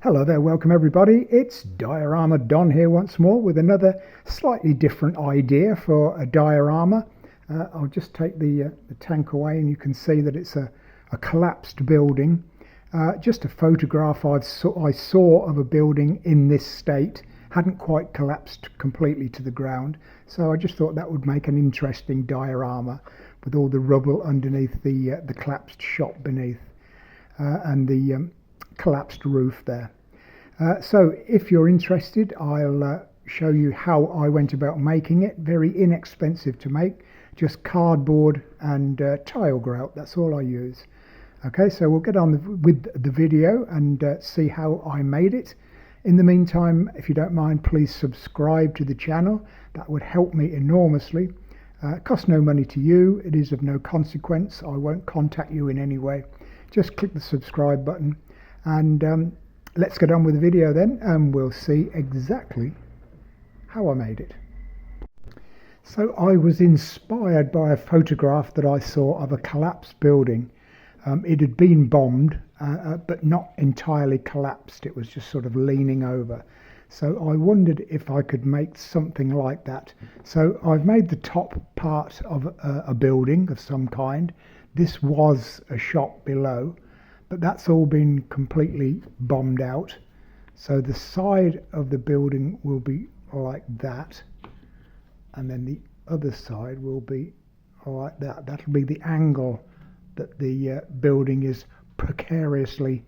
Hello there, welcome everybody. It's Diorama Don here once more with another slightly different idea for a diorama. I'll just take the tank away and you can see that it's a collapsed building. Just a photograph I saw of a building in this state. Hadn't quite collapsed completely to the ground, so I just thought that would make an interesting diorama with all the rubble underneath the collapsed shop beneath and the collapsed roof there. So if you're interested, I'll show you how I went about making it. Very inexpensive to make, just cardboard and tile grout. That's all I use. Okay, so we'll get on with the video and see how I made it. In the meantime, if you don't mind, please subscribe to the channel. That would help me enormously. It costs no money to you. It is of no consequence. I won't contact you in any way. Just click the subscribe button and let's get on with the video then, and we'll see exactly how I made it. So I was inspired by a photograph that I saw of a collapsed building. It had been bombed, but not entirely collapsed. It was just sort of leaning over. So I wondered if I could make something like that. So I've made the top part of a building of some kind. This was a shop below, but that's all been completely bombed out. So the side of the building will be like that, and then the other side will be like that. That'll be the angle that the building is precariously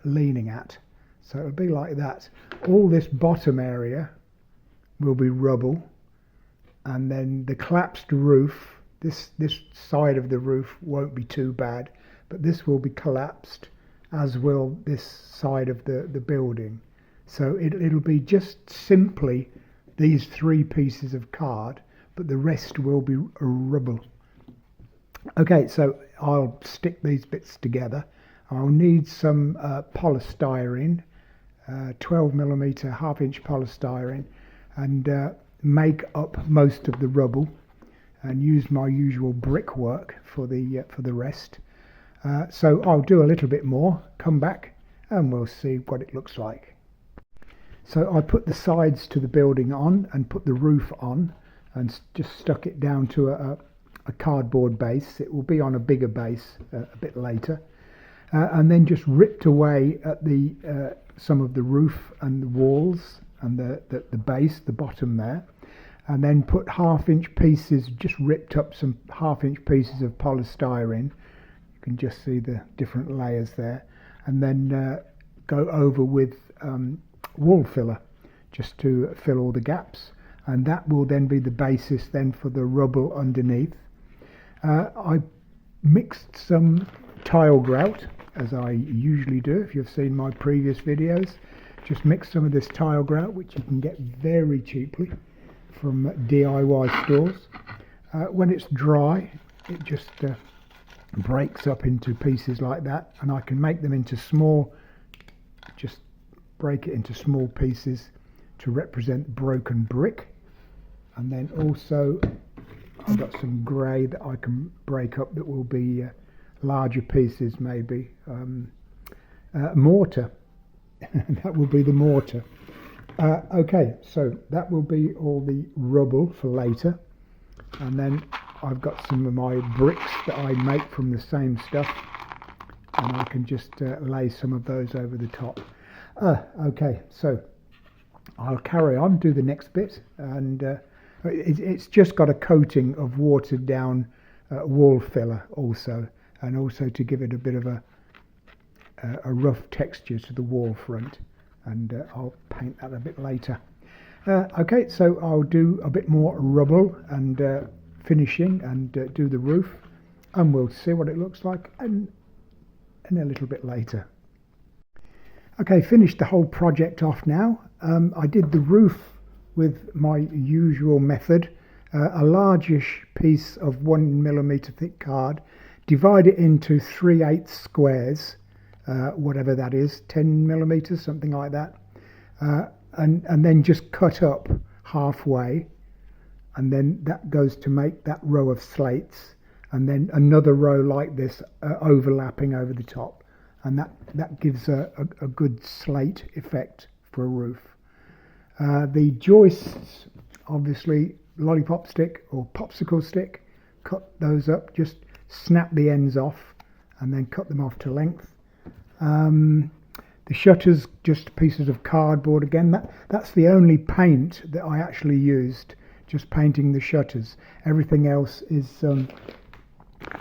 leaning at. So it'll be like that. All this bottom area will be rubble, and then the collapsed roof, this side of the roof won't be too bad, but this will be collapsed, as will this side of the building. So it'll be just simply these three pieces of card, but the rest will be rubble. Okay, so I'll stick these bits together. I'll need some polystyrene, 12mm half-inch polystyrene, and make up most of the rubble, and use my usual brickwork for the rest. So I'll do a little bit more, come back, and we'll see what it looks like. So I put the sides to the building on and put the roof on, and just stuck it down to a cardboard base. It will be on a bigger base a bit later, and then just ripped away at the some of the roof and the walls and the base, the bottom there, and then put half-inch pieces, just ripped up some half-inch pieces of polystyrene. You can just see the different layers there, and then go over with wall filler just to fill all the gaps, and that will then be the basis then for the rubble underneath. I mixed some tile grout, as I usually do. If you've seen my previous videos, just mix some of this tile grout, which you can get very cheaply from DIY stores. When it's dry, it just breaks up into pieces like that, and I can make them into small, just break it into small pieces to represent broken brick. And then also I've got some grey that I can break up that will be larger pieces, maybe mortar. That will be the mortar. Okay, so that will be all the rubble for later, and then I've got some of my bricks that I make from the same stuff, and I can just lay some of those over the top. Okay, so I'll carry on, do the next bit, and it's just got a coating of watered down wall filler also, and also to give it a bit of a rough texture to the wall front, and I'll paint that a bit later. Okay, so I'll do a bit more rubble and finishing and do the roof, and we'll see what it looks like and a little bit later. Okay, finished the whole project off now. I did the roof with my usual method, a largish piece of 1mm thick card, divide it into 3/8 squares, whatever that is, 10mm, something like that, and then just cut up halfway, and then that goes to make that row of slates, and then another row like this overlapping over the top, and that gives a good slate effect for a roof. The joists, obviously lollipop stick or popsicle stick, cut those up, just snap the ends off and then cut them off to length. The shutters, just pieces of cardboard again. That's the only paint that I actually used, just painting the shutters. Everything else is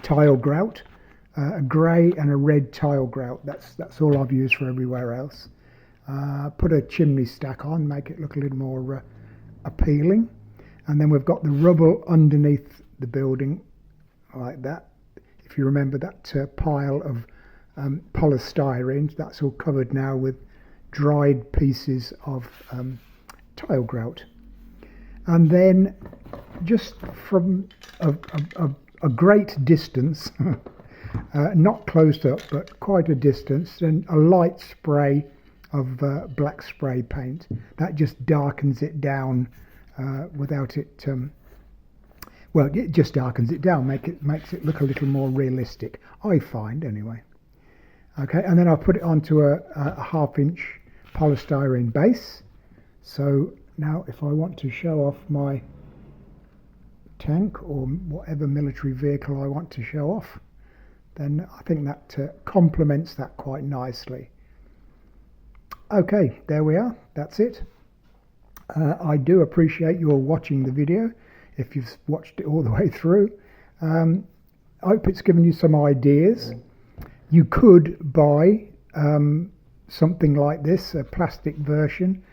tile grout, a grey and a red tile grout. That's all I've used for everywhere else. Put a chimney stack on, make it look a little more appealing. And then we've got the rubble underneath the building, like that. If you remember that pile of polystyrene, that's all covered now with dried pieces of tile grout. And then just from a great distance, not close up but quite a distance, then a light spray of black spray paint. That just darkens it down without it well, it just darkens it down, makes it look a little more realistic, I find anyway. Okay, and then I'll put it onto a 1/2 inch polystyrene base. So now if I want to show off my tank or whatever military vehicle I want to show off, then I think that complements that quite nicely. Okay, there we are, that's it. I do appreciate your watching the video if you've watched it all the way through. I hope it's given you some ideas. You could buy something like this, a plastic version.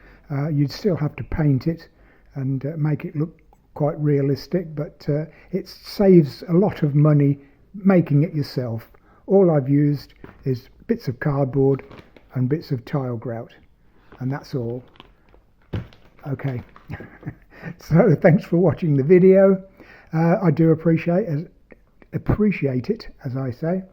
You'd still have to paint it and make it look quite realistic, but it saves a lot of money making it yourself. All I've used is bits of cardboard and bits of tile grout, and that's all. Okay, so thanks for watching the video. I do appreciate it, as I say.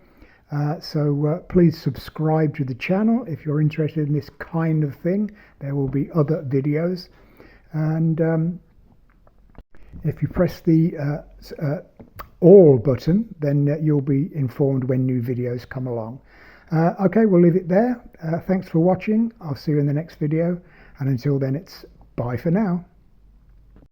So please subscribe to the channel if you're interested in this kind of thing. There will be other videos, and if you press the all button, then you'll be informed when new videos come along. Okay, we'll leave it there. Thanks for watching. I'll see you in the next video, and until then, it's bye for now.